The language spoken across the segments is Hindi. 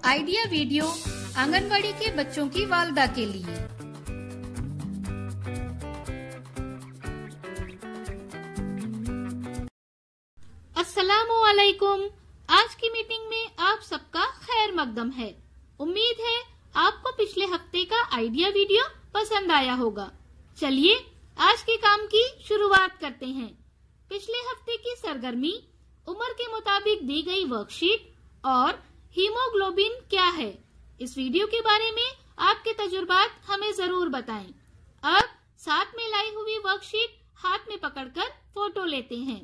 आइडिया वीडियो आंगनवाड़ी के बच्चों की वालदा के लिए। अस्सलामु अलैकुम। आज की मीटिंग में आप सबका खैर मकदम है। उम्मीद है आपको पिछले हफ्ते का आइडिया वीडियो पसंद आया होगा। चलिए आज के काम की शुरुआत करते हैं। पिछले हफ्ते की सरगर्मी, उम्र के मुताबिक दी गई वर्कशीट और हीमोग्लोबिन क्या है, इस वीडियो के बारे में आपके तजुर्बात हमें जरूर बताएं। अब साथ में लाई हुई वर्कशीट हाथ में पकड़कर फोटो लेते हैं।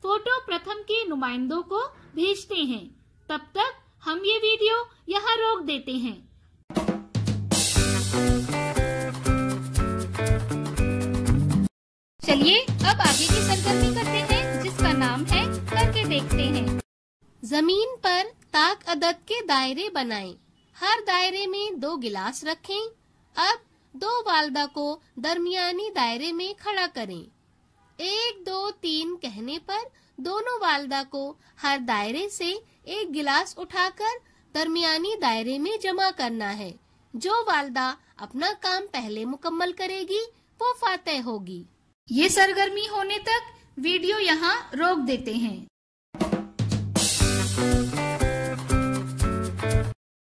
फोटो प्रथम के नुमाइंदों को भेजते हैं। तब तक हम ये वीडियो यहाँ रोक देते हैं। चलिए अब आगे की सरगर्मी करते हैं, जिसका नाम है करके देखते हैं। जमीन पर ताक अदद के दायरे बनाएं। हर दायरे में 2 गिलास रखें। अब 2 वालदा को दरमियानी दायरे में खड़ा करें। 1 2 3 कहने पर दोनों वालदा को हर दायरे से 1 गिलास उठाकर दरमियानी दायरे में जमा करना है। जो वालदा अपना काम पहले मुकम्मल करेगी वो फातेह होगी। ये सरगर्मी होने तक वीडियो यहाँ रोक देते हैं।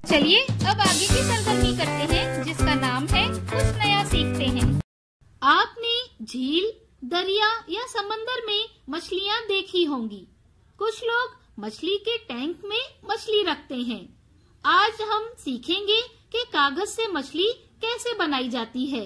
चलिए अब आगे की सरगर्मी करते हैं, जिसका नाम है कुछ नया सीखते हैं। आपने झील, दरिया या समंदर में मछलियाँ देखी होंगी। कुछ लोग मछली के टैंक में मछली रखते हैं। आज हम सीखेंगे कि कागज से मछली कैसे बनाई जाती है।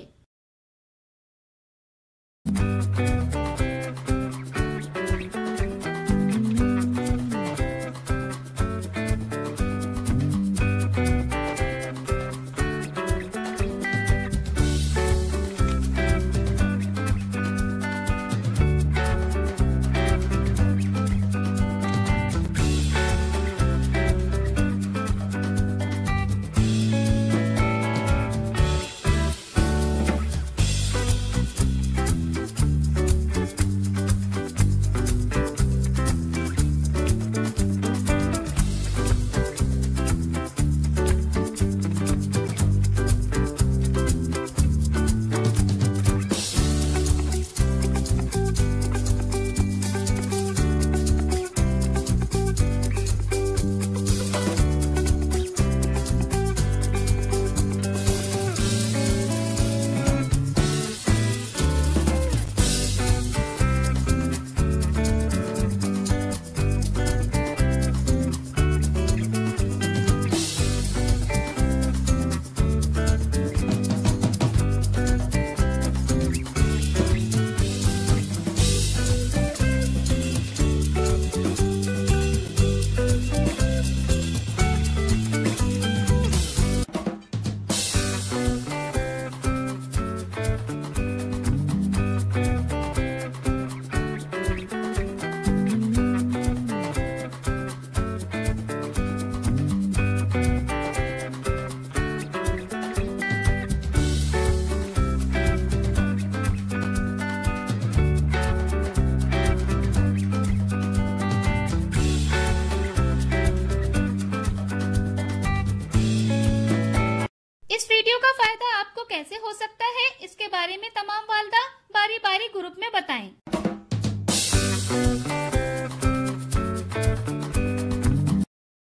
इस वीडियो का फायदा आपको कैसे हो सकता है, इसके बारे में तमाम वालदा बारी बारी ग्रुप में बताएं।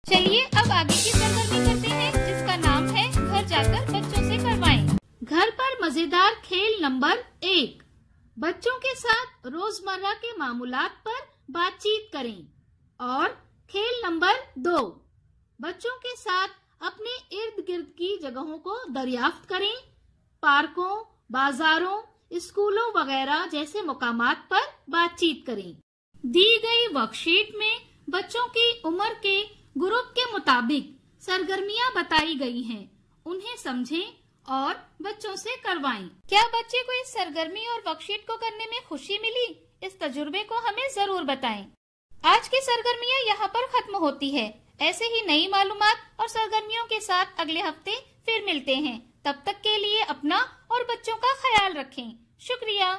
चलिए अब आगे की सरगर्मी करते हैं, जिसका नाम है घर जाकर बच्चों से करवाएं। घर पर मजेदार खेल नंबर 1, बच्चों के साथ रोजमर्रा के मामूलात पर बातचीत करें। और खेल नंबर 2, बच्चों के साथ अपने इर्द गिर्द की जगहों को दरियाफ्त करें। पार्कों, बाजारों, स्कूलों वगैरह जैसे मुकामात पर बातचीत करें। दी गई वर्कशीट में बच्चों की उम्र के ग्रुप के मुताबिक सरगर्मियां बताई गई हैं। उन्हें समझें और बच्चों से करवाएं। क्या बच्चे को इस सरगर्मी और वर्कशीट को करने में खुशी मिली? इस तजुर्बे को हमें जरूर बताएं। आज की सरगर्मियां यहाँ पर खत्म होती है। ऐसे ही नई मालूमात और सरगर्मियों के साथ अगले हफ्ते फिर मिलते हैं। तब तक के लिए अपना और बच्चों का ख्याल रखें। शुक्रिया।